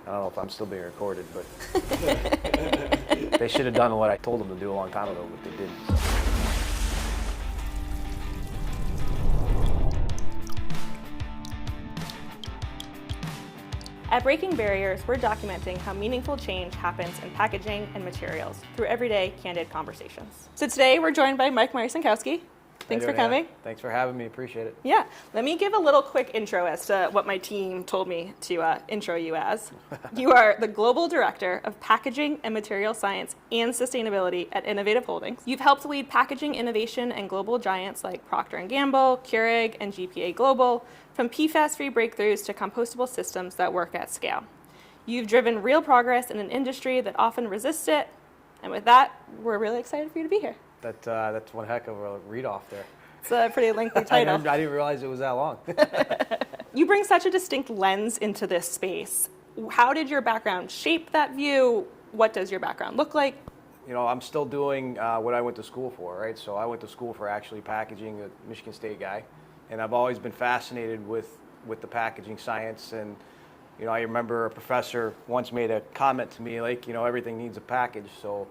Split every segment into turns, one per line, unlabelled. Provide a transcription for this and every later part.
I don't know if I'm still being recorded, but they should have done what I told them to do a long time ago, but they didn't.
At Breaking Barriers, we're documenting how meaningful change happens in packaging and materials through everyday, candid conversations. So today we're joined by Mike Marcinkowski. Thanks for coming.
Yeah. Thanks for having me. Appreciate it.
Yeah. Let me give a little quick intro as to what my team told me to intro you as. You are the Global Director of Packaging and Material Science and Sustainability at INNOVATIV Holdings. You've helped lead packaging innovation and global giants like Procter & Gamble, Keurig, and GPA Global, from PFAS-free breakthroughs to compostable systems that work at scale. You've driven real progress in an industry that often resists it. And with that, we're really excited for you to be here.
That's one heck of a read-off there.
It's a pretty lengthy title.
I didn't realize it was that long.
You bring such a distinct lens into this space. How did your background shape that view? What does your background look like?
You know, I'm still doing what I went to school for, right? So I went to school for actually packaging, a Michigan State guy. And I've always been fascinated with the packaging science. And, you know, I remember a professor once made a comment to me like, you know, everything needs a package. So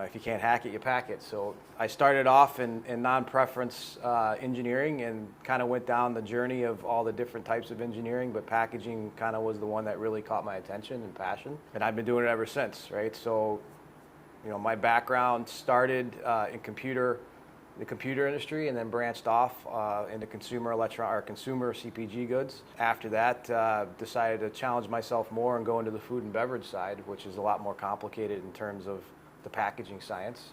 if you can't hack it, you pack it. So I started off in non-preference engineering and kind of went down the journey of all the different types of engineering, but packaging kind of was the one that really caught my attention and passion. And I've been doing it ever since, right? So, you know, my background started in the computer industry, and then branched off into consumer CPG goods. After that, decided to challenge myself more and go into the food and beverage side, which is a lot more complicated in terms of the packaging science.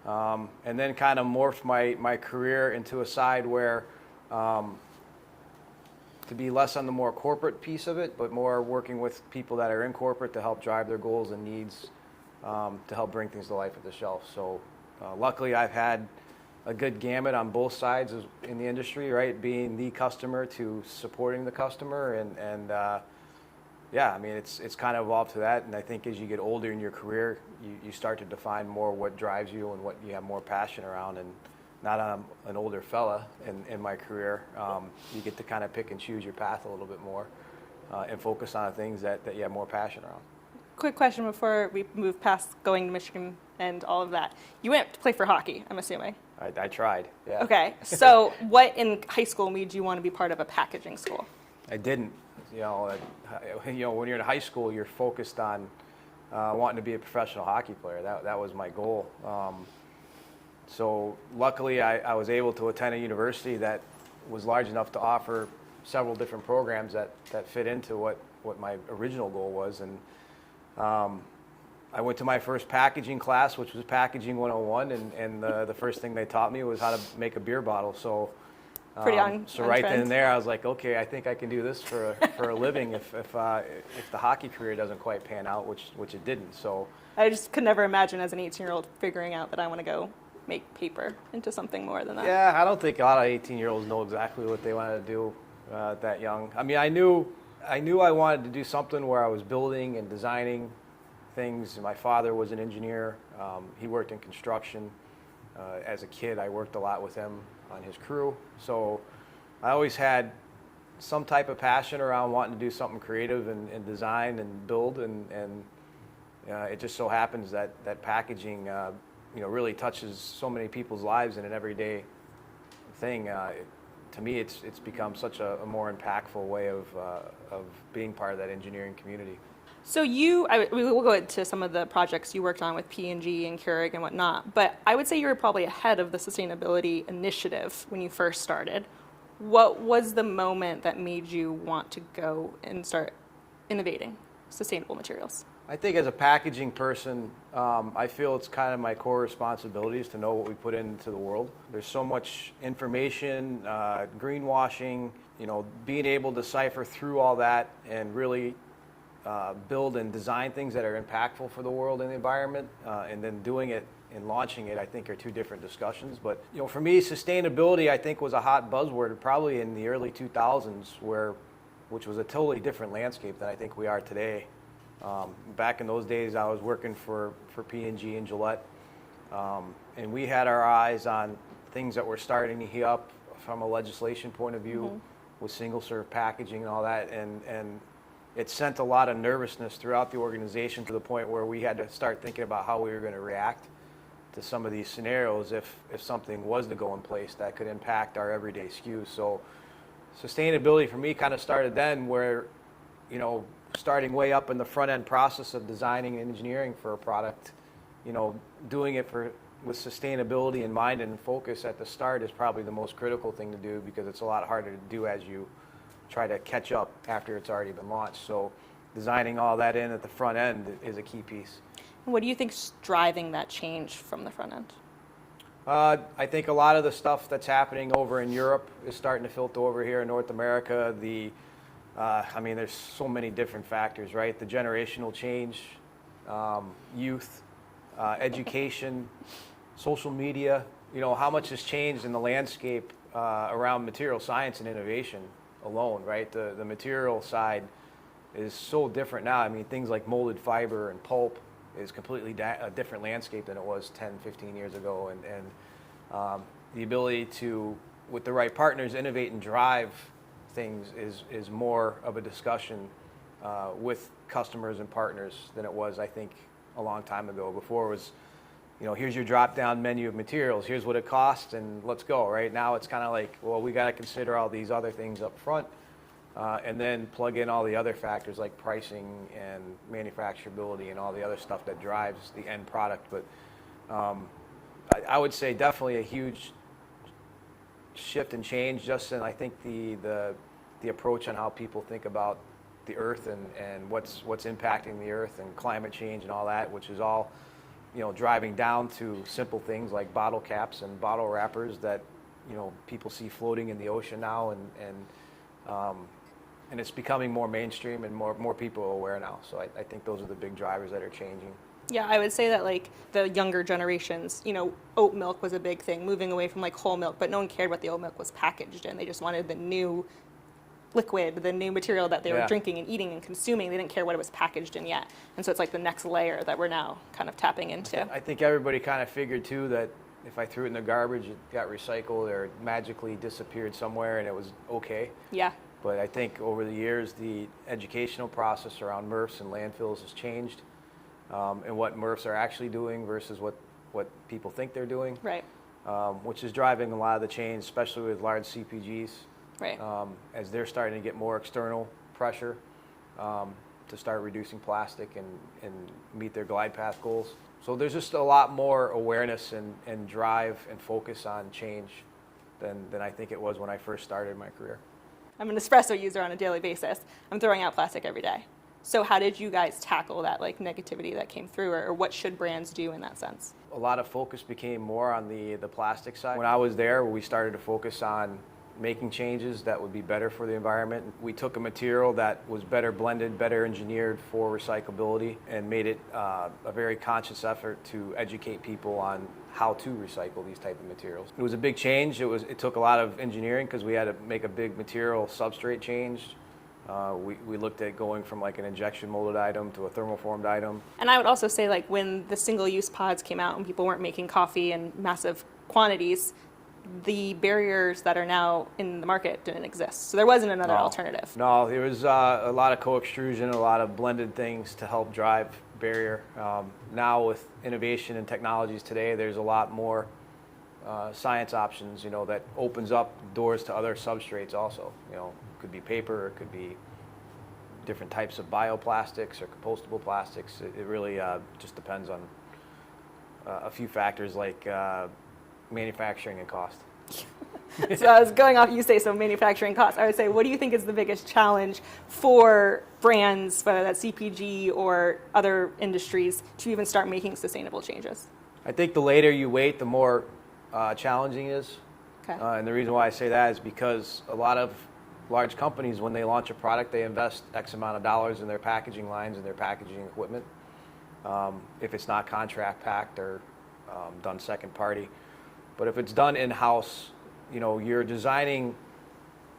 And then kind of morphed my career into a side where to be less on the more corporate piece of it, but more working with people that are in corporate to help drive their goals and needs, to help bring things to life at the shelf. So luckily I've had a good gamut on both sides in the industry, right? Being the customer to supporting the customer, and yeah, I mean, it's kind of evolved to that. And I think as you get older in your career, you start to define more what drives you and what you have more passion around. And not an older fella in my career, you get to kind of pick and choose your path a little bit more and focus on the things that you have more passion around.
Quick question before we move past going to Michigan and all of that. You went to play for hockey, I'm assuming.
I tried, yeah.
Okay, so what in high school made you want to be part of a packaging school?
I didn't. You know, when you're in high school, you're focused on wanting to be a professional hockey player. That was my goal. So luckily, I was able to attend a university that was large enough to offer several different programs that fit into what my original goal was. And I went to my first packaging class, which was Packaging 101, and the first thing they taught me was how to make a beer bottle. So right then and there, I was like, okay, I think I can do this for a living if the hockey career doesn't quite pan out, which it didn't. So
I just could never imagine as an 18-year-old figuring out that I want to go make paper into something more than that.
Yeah, I don't think a lot of 18-year-olds know exactly what they wanted to do that young. I mean, I knew I wanted to do something where I was building and designing things. My father was an engineer. He worked in construction. As a kid, I worked a lot with him on his crew. So I always had some type of passion around wanting to do something creative and design and build. And it just so happens that packaging really touches so many people's lives in an everyday thing. To me, it's become such a more impactful way of being part of that engineering community.
So we will go into some of the projects you worked on with P&G and Keurig and whatnot, but I would say you were probably ahead of the sustainability initiative when you first started. What was the moment that made you want to go and start innovating sustainable materials?
I think as a packaging person, I feel it's kind of my core responsibilities to know what we put into the world. There's so much information, greenwashing, being able to decipher through all that and really build and design things that are impactful for the world and the environment, and then doing it and launching it, I think, are two different discussions. But for me, sustainability, I think, was a hot buzzword probably in the early 2000s, which was a totally different landscape than I think we are today. Back in those days, I was working for P&G and Gillette, and we had our eyes on things that were starting to heat up from a legislation point of view with single-serve packaging and all that, and it sent a lot of nervousness throughout the organization to the point where we had to start thinking about how we were going to react to some of these scenarios if something was to go in place that could impact our everyday SKUs. So sustainability for me kind of started then, where, you know, starting way up in the front end process of designing and engineering for a product, you know, doing it with sustainability in mind and focus at the start is probably the most critical thing to do, because it's a lot harder to do as you try to catch up after it's already been launched. So designing all that in at the front end is a key piece.
What do you think's driving that change from the front end?
I think a lot of the stuff that's happening over in Europe is starting to filter over here in North America. I mean, there's so many different factors, right? The generational change, youth, education, social media, you know, how much has changed in the landscape around material science and innovation alone, right? The material side is so different now. I mean, things like molded fiber and pulp is completely a different landscape than it was 10, 15 years ago. And the ability to, with the right partners, innovate and drive things is more of a discussion with customers and partners than it was, I think, a long time ago. Before it was, you know, here's your drop-down menu of materials, here's what it costs, and let's go, right? Now it's kind of like, well, we got to consider all these other things up front, and then plug in all the other factors like pricing and manufacturability and all the other stuff that drives the end product. But I would say definitely a huge shift and change just in, I think, the approach on how people think about the earth and what's impacting the earth and climate change and all that, which is all, you know, driving down to simple things like bottle caps and bottle wrappers that, you know, people see floating in the ocean now, and it's becoming more mainstream and more people are aware now. So I think those are the big drivers that are changing.
Yeah, I would say that like the younger generations, you know, oat milk was a big thing, moving away from like whole milk, but no one cared what the oat milk was packaged in. They just wanted the new liquid, the new material that they were drinking and eating and consuming. They didn't care what it was packaged in yet. And so it's like the next layer that we're now kind of tapping into.
I think everybody kind of figured too that if I threw it in the garbage, it got recycled or magically disappeared somewhere and it was okay.
Yeah.
But I think over the years, the educational process around MRFs and landfills has changed, and what MRFs are actually doing versus what people think they're doing.
Right.
Which is driving a lot of the change, especially with large CPGs.
Right.
As they're starting to get more external pressure to start reducing plastic and meet their glide path goals. So there's just a lot more awareness and drive and focus on change than I think it was when I first started my career.
I'm an espresso user on a daily basis. I'm throwing out plastic every day. So how did you guys tackle that like negativity that came through, or what should brands do in that sense?
A lot of focus became more on the plastic side. When I was there, we started to focus on making changes that would be better for the environment. We took a material that was better blended, better engineered for recyclability, and made it a very conscious effort to educate people on how to recycle these type of materials. It was a big change. It took a lot of engineering because we had to make a big material substrate change. We looked at going from like an injection molded item to a thermoformed item.
And I would also say, like, when the single-use pods came out and people weren't making coffee in massive quantities, the barriers that are now in the market didn't exist. So there wasn't another alternative.
No, there was a lot of co-extrusion, a lot of blended things to help drive barrier. Now with innovation and technologies today, there's a lot more science options, you know, that opens up doors to other substrates also. You know, it could be paper, it could be different types of bioplastics or compostable plastics. It really just depends on a few factors like manufacturing and cost.
So I was going off, you say, so manufacturing costs. I would say, what do you think is the biggest challenge for brands, whether that's CPG or other industries, to even start making sustainable changes?
I think the later you wait, the more challenging it is.
Okay.
And the reason why I say that is because a lot of large companies, when they launch a product, they invest X amount of dollars in their packaging lines and their packaging equipment. If it's not contract packed or done second party. But if it's done in-house, you know, you're designing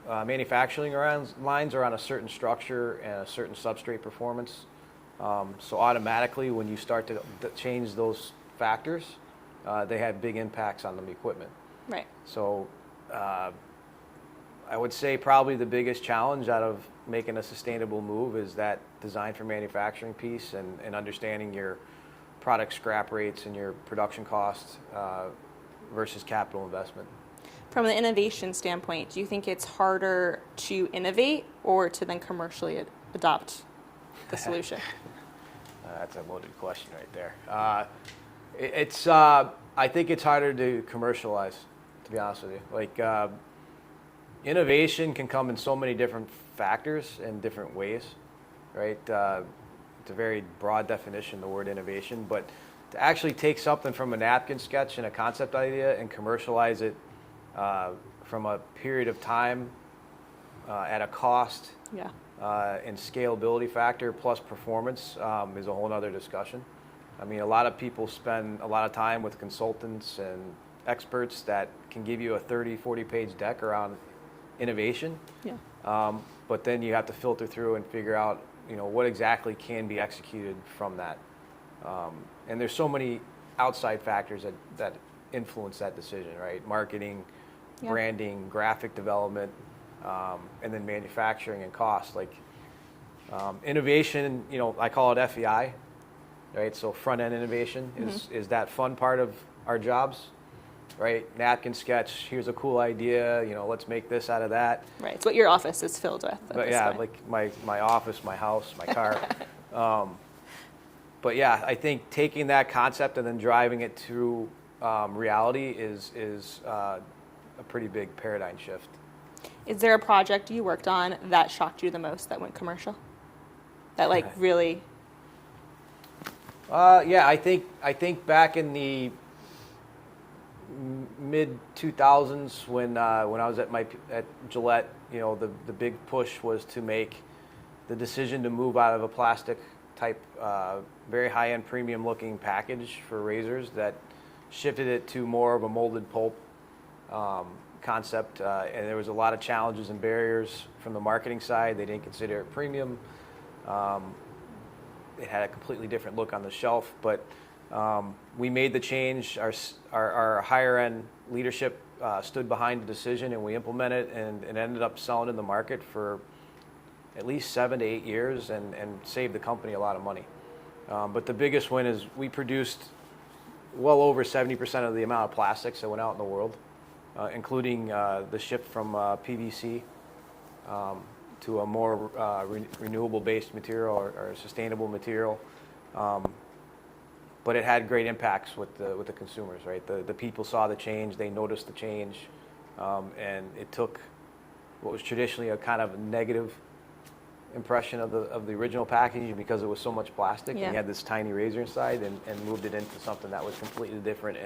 manufacturing lines are on a certain structure and a certain substrate performance. So automatically, when you start to change those factors, they have big impacts on the equipment.
Right.
So I would say probably the biggest challenge out of making a sustainable move is that design for manufacturing piece and understanding your product scrap rates and your production costs versus capital investment.
From the innovation standpoint, do you think it's harder to innovate or to then commercially adopt the solution?
That's a loaded question right there. I think it's harder to commercialize, to be honest with you. Like, innovation can come in so many different factors and different ways, right? It's a very broad definition, the word innovation, but to actually take something from a napkin sketch and a concept idea and commercialize it from a period of time at a cost and scalability factor plus performance is a whole other discussion. I mean, a lot of people spend a lot of time with consultants and experts that can give you a 30, 40-page deck around innovation. But then you have to filter through and figure out, what exactly can be executed from that. And there's so many outside factors that influence that decision, right? Marketing, branding, graphic development, and then manufacturing and cost. Like innovation, I call it FEI, right? So front-end innovation is that fun part of our jobs, right? Napkin sketch, here's a cool idea, let's make this out of that.
Right, it's what your office is filled with.
But yeah, like my office, my house, my car. But yeah, I think taking that concept and then driving it to reality is a pretty big paradigm shift.
Is there a project you worked on that shocked you the most that went commercial? That really?
Yeah, I think back in the mid 2000s when I was at Gillette, the big push was to make the decision to move out of a plastic type, very high-end premium looking package for razors that shifted it to more of a molded pulp concept, and there was a lot of challenges and barriers from the marketing side. They didn't consider it premium. It had a completely different look on the shelf, but we made the change. Our higher end leadership stood behind the decision, and we implemented it, and it ended up selling in the market for at least 7 to 8 years and saved the company a lot of money. But the biggest win is we produced well over 70% of the amount of plastics that went out in the world, including the shift from PVC to a more renewable-based material or sustainable material. But it had great impacts with the consumers, right? The people saw the change, they noticed the change, and it took what was traditionally a kind of negative impression of the original packaging because it was so much plastic, and you had this tiny razor inside, and moved it into something that was completely different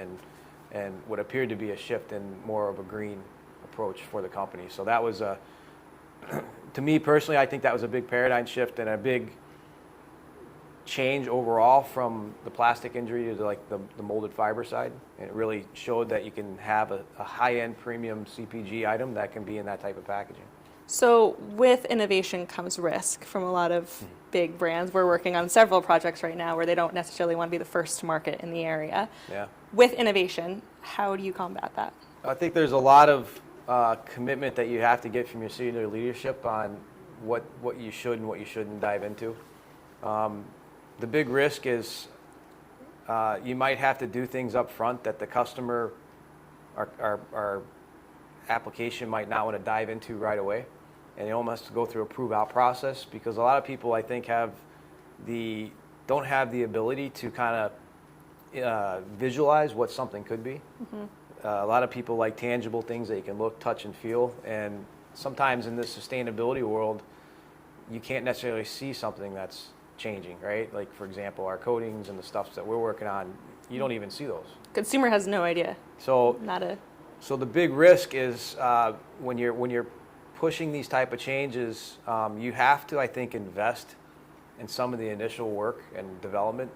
and what appeared to be a shift in more of a green approach for the company. So that was to me personally, I think that was a big paradigm shift and a big change overall from the plastic injury to like the molded fiber side. And it really showed that you can have a high-end premium CPG item that can be in that type of packaging.
So with innovation comes risk from a lot of big brands. We're working on several projects right now where they don't necessarily want to be the first to market in the area. With innovation, how do you combat that?
I think there's a lot of commitment that you have to get from your senior leadership on what you should and what you shouldn't dive into. The big risk is you might have to do things up front that the customer, our application might not want to dive into right away. And you almost have to go through a prove-out process because a lot of people, I think, don't have the ability to kind of visualize what something could be. A lot of people like tangible things that you can look, touch, and feel. And sometimes in this sustainability world, you can't necessarily see something that's changing, right? Like, for example, our coatings and the stuff that we're working on, you don't even see those.
Consumer has no idea.
So the big risk is when you're pushing these type of changes, you have to, I think, invest in some of the initial work and development.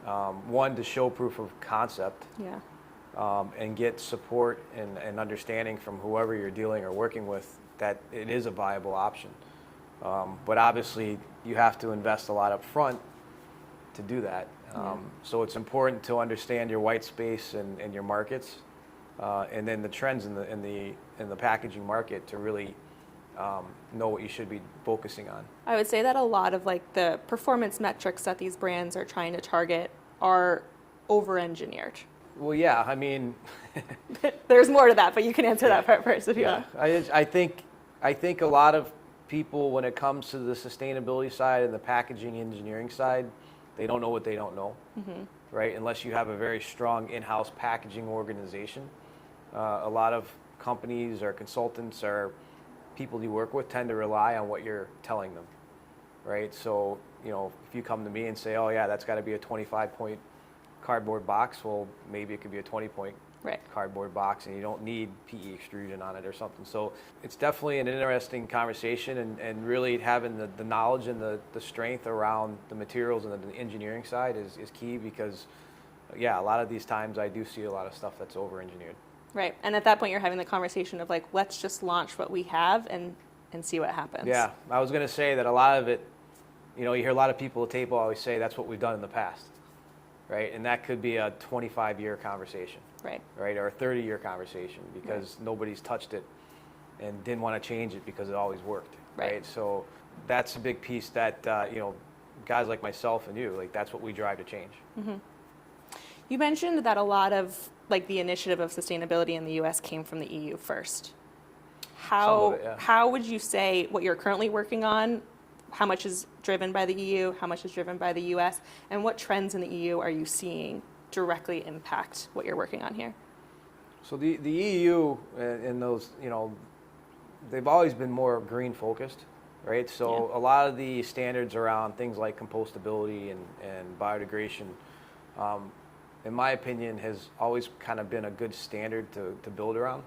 One, to show proof of concept. And get support and understanding from whoever you're dealing or working with that it is a viable option. But obviously, you have to invest a lot up front to do that. So it's important to understand your white space and your markets and then the trends in the packaging market to really know what you should be focusing on.
I would say that a lot of like the performance metrics that these brands are trying to target are over-engineered.
Well, yeah, I mean,
there's more to that, but you can answer that part first if you want.
I think a lot of people, when it comes to the sustainability side and the packaging engineering side, they don't know what they don't know, right? Unless you have a very strong in-house packaging organization. A lot of companies or consultants or people you work with tend to rely on what you're telling them, right? So, you know, if you come to me and say, oh yeah, that's got to be a 25-point cardboard box, well, maybe it could be a 20-point cardboard box, and you don't need PE extrusion on it or something. So it's definitely an interesting conversation, and really having the knowledge and the strength around the materials and the engineering side is key, because, yeah, a lot of these times I do see a lot of stuff that's over-engineered.
Right, and at that point you're having the conversation of like, let's just launch what we have and see what happens.
Yeah, I was going to say that a lot of it, you know, you hear a lot of people at table always say that's what we've done in the past, right? And that could be a 25-year conversation, right, or a 30-year conversation, because nobody's touched it and didn't want to change it because it always worked, right? So that's a big piece that, you know, guys like myself and you, like, that's what we drive to change.
You mentioned that a lot of like the initiative of sustainability in the U.S. came from the EU first. How would you say what you're currently working on, how much is driven by the EU, how much is driven by the U.S., and what trends in the EU are you seeing directly impact what you're working on here?
So the EU and those, you know, they've always been more green focused, right? So a lot of the standards around things like compostability and biodegradation, in my opinion, has always kind of been a good standard to build around.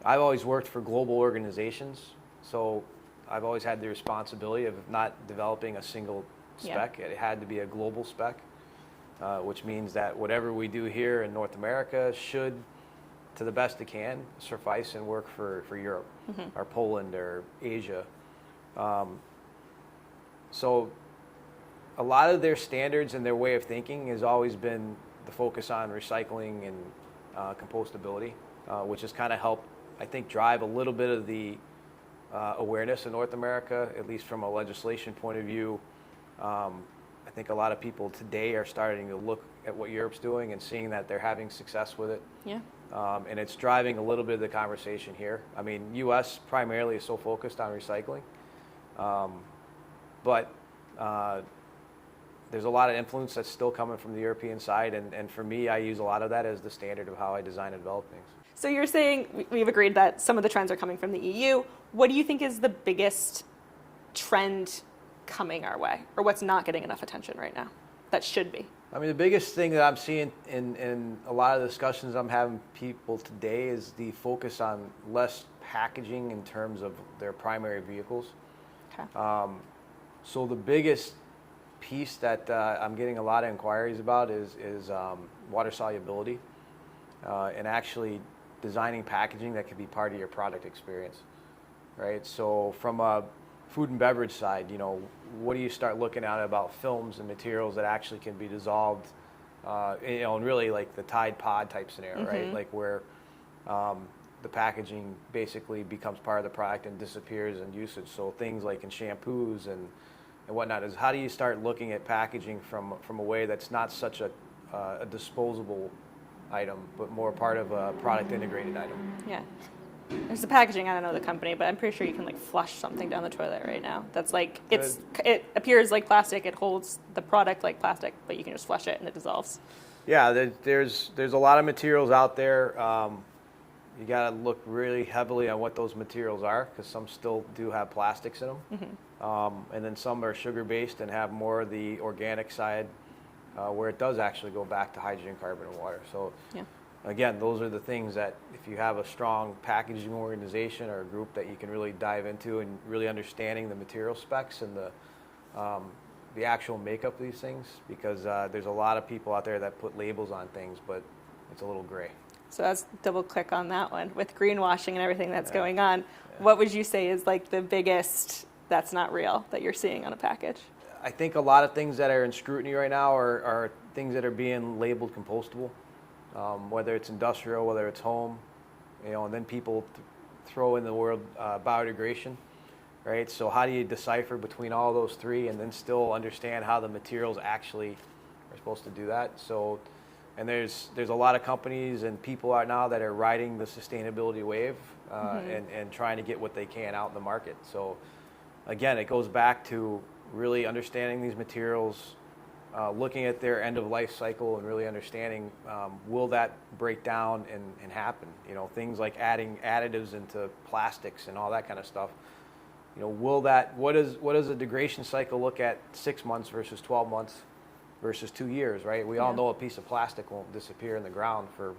I've always worked for global organizations, so I've always had the responsibility of not developing a single spec. It had to be a global spec, which means that whatever we do here in North America should, to the best it can, suffice and work for Europe or Poland or Asia. So a lot of their standards and their way of thinking has always been the focus on recycling and compostability, which has kind of helped, I think, drive a little bit of the awareness in North America, at least from a legislation point of view. I think a lot of people today are starting to look at what Europe's doing and seeing that they're having success with it. And it's driving a little bit of the conversation here. I mean, U.S. primarily is so focused on recycling, but there's a lot of influence that's still coming from the European side, and for me, I use a lot of that as the standard of how I design and develop things.
So you're saying, we've agreed that some of the trends are coming from the EU. What do you think is the biggest trend coming our way, or what's not getting enough attention right now that should be?
I mean, the biggest thing that I'm seeing in a lot of the discussions I'm having with people today is the focus on less packaging in terms of their primary vehicles. So the biggest piece that I'm getting a lot of inquiries about is water solubility, and actually designing packaging that could be part of your product experience, right? So from a food and beverage side, you know, what do you start looking at about films and materials that actually can be dissolved, you know, and really like the Tide Pod type scenario, right? Like where the packaging basically becomes part of the product and disappears in usage. So things like in shampoos and whatnot, is how do you start looking at packaging from a way that's not such a disposable item, but more part of a product integrated item.
Yeah. There's the packaging, I don't know the company, but I'm pretty sure you can like flush something down the toilet right now. That's like, it appears like plastic, it holds the product like plastic, but you can just flush it and it dissolves. Yeah,
there's a lot of materials out there. You got to look really heavily on what those materials are, because some still do have plastics in them. And then some are sugar-based and have more of the organic side, where it does actually go back to hydrogen, carbon, and water. So again, those are the things that if you have a strong packaging organization or a group that you can really dive into and really understanding the material specs and the actual makeup of these things, because there's a lot of people out there that put labels on things, but it's a little gray.
So let's double click on that one. With greenwashing and everything that's going on, what would you say is like the biggest that's not real that you're seeing on a package?
I think a lot of things that are in scrutiny right now are things that are being labeled compostable, whether it's industrial, whether it's home, and then people throw in the word biodegradation, right? So how do you decipher between all those three and then still understand how the materials actually are supposed to do that? So, and there's a lot of companies and people out now that are riding the sustainability wave and trying to get what they can out in the market. So again, it goes back to really understanding these materials, looking at their end of life cycle and really understanding will that break down and happen? Things like adding additives into plastics and all that kind of stuff. What does a degradation cycle look at 6 months versus 12 months versus 2 years, right? We all know a piece of plastic won't disappear in the ground for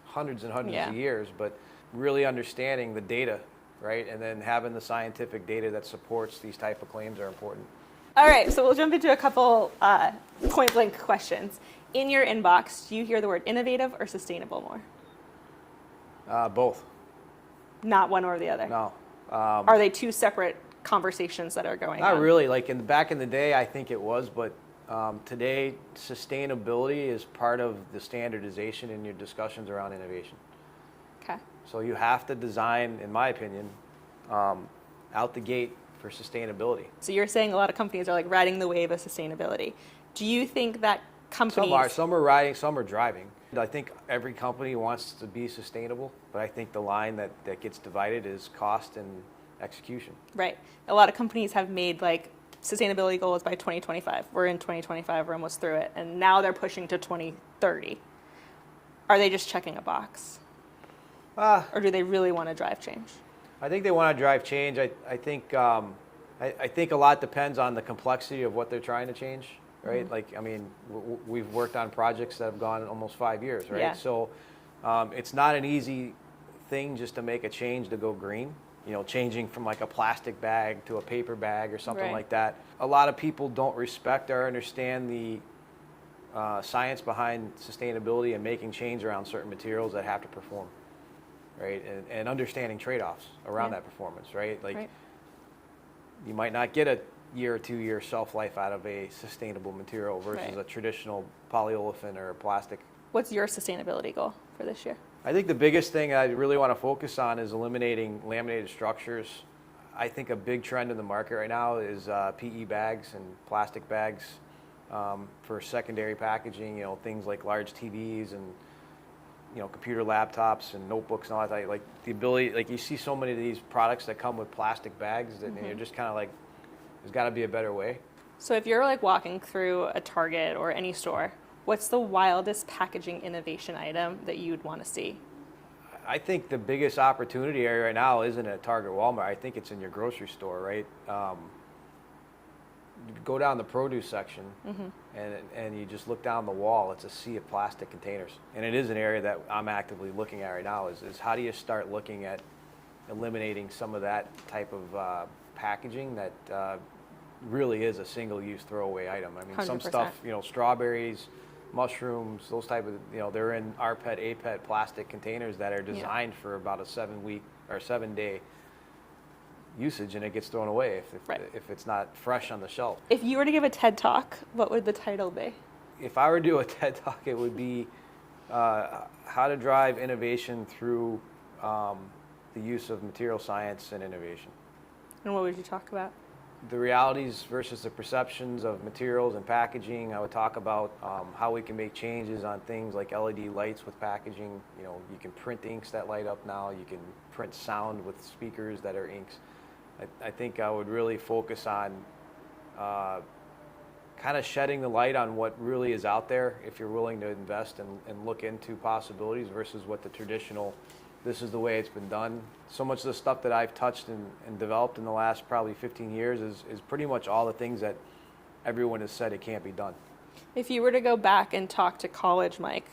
hundreds and hundreds of years, but really understanding the data, right? And then having the scientific data that supports these type of claims are important.
All right, so we'll jump into a couple point blank questions. In your inbox, do you hear the word innovative or sustainable more?
Both.
Not one or the other?
No.
Are they two separate conversations that are going on?
Not really. Like back in the day, I think it was, but today, sustainability is part of the standardization in your discussions around innovation.
Okay.
So you have to design, in my opinion, out the gate for sustainability.
So you're saying a lot of companies are like riding the wave of sustainability. Do you think that companies...
Some are riding, some are driving. I think every company wants to be sustainable, but I think the line that gets divided is cost and execution.
Right. A lot of companies have made like sustainability goals by 2025. We're in 2025, we're almost through it, and now they're pushing to 2030. Are they just checking a box? Or do they really want to drive change?
I think they want to drive change. I think a lot depends on the complexity of what they're trying to change, right? Mm-hmm. Like, I mean, we've worked on projects that have gone almost 5 years, right? Yeah. So it's not an easy thing just to make a change to go green. Changing from like a plastic bag to a paper bag or something like that. A lot of people don't respect or understand the science behind sustainability and making change around certain materials that have to perform, right? And understanding trade-offs around that performance, right? Like you might not get a year or 2 year shelf life out of a sustainable material versus a traditional polyolefin or a plastic. What's your sustainability goal for this year? I think the biggest thing I really want to focus on is eliminating laminated structures. I think a big trend in the market right now is PE bags and plastic bags for secondary packaging, things like large TVs and computer laptops and notebooks and all that. Like the ability, like you see so many of these products that come with plastic bags that you're just kind of like, there's got to be a better way. So if you're like walking through a Target or any store, what's the wildest packaging innovation item that you'd want to see? I think the biggest opportunity area right now isn't at Target, Walmart. I think it's in your grocery store, right? Go down the produce section and you just look down the wall. It's a sea of plastic containers. And it is an area that I'm actively looking at right now is how do you start looking at eliminating some of that type of packaging that really is a single-use throwaway item. I mean, 100%. Some stuff, strawberries, mushrooms, those type of, they're in rPET, APET plastic containers that are designed for about a 7-week or 7-day usage, and it gets thrown away if it's not fresh on the shelf. If you were to give a TED Talk, what would the title be? If I were to do a TED Talk, it would be how to drive innovation through the use of material science and innovation. And what would you talk about? The realities versus the perceptions of materials and packaging. I would talk about how we can make changes on things like LED lights with packaging. You can print inks that light up now. You can print sound with speakers that are inks. I think I would really focus on kind of shedding the light on what really is out there if you're willing to invest and look into possibilities versus what the traditional, this is the way it's been done. So much of the stuff that I've touched and developed in the last probably 15 years is pretty much all the things that everyone has said it can't be done. If you were to go back and talk to college Mike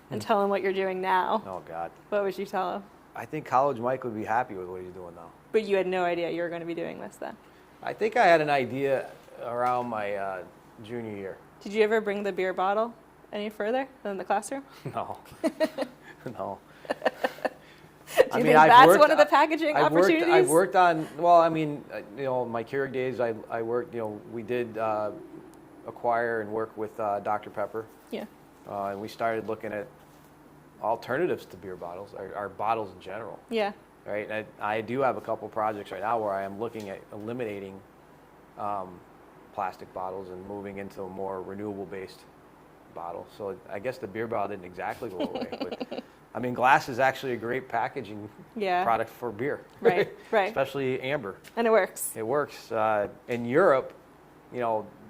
and tell him what you're doing now, oh God, what would you tell him? I think college Mike would be happy with what he's doing now. But you had no idea you were going to be doing this then? I think I had an idea around my junior year. Did you ever bring the beer bottle any further than the classroom? No. No. Do you think that's one of the packaging opportunities? I've worked on, well, I mean, my Keurig days, I worked, we did acquire and work with Dr. Pepper. Yeah. And we started looking at alternatives to beer bottles are bottles in general.
Yeah.
Right. And I do have a couple projects right now where I am looking at eliminating plastic bottles and moving into a more renewable-based bottle. So I guess the beer bottle didn't exactly go away, but I mean, glass is actually a great packaging product for beer.
Right.
Especially amber.
And it works.
It works. In Europe,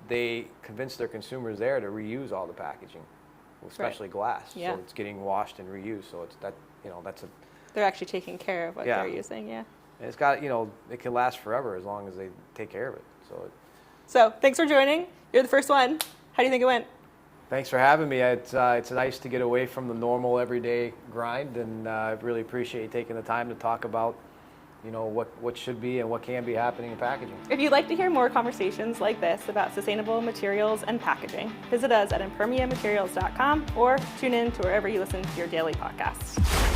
they convince their consumers there to reuse all the packaging, especially glass.
Yeah.
So it's getting washed and reused. So it's that's a.
They're actually taking care of what they're using. Yeah.
And it's got it can last forever as long as they take care of it.
So thanks for joining. You're the first one. How do you think it went?
Thanks for having me. It's nice to get away from the normal everyday grind, and I really appreciate you taking the time to talk about, what should be and what can be happening in packaging.
If you'd like to hear more conversations like this about sustainable materials and packaging, visit us at impermeamaterials.com or tune in to wherever you listen to your daily podcasts.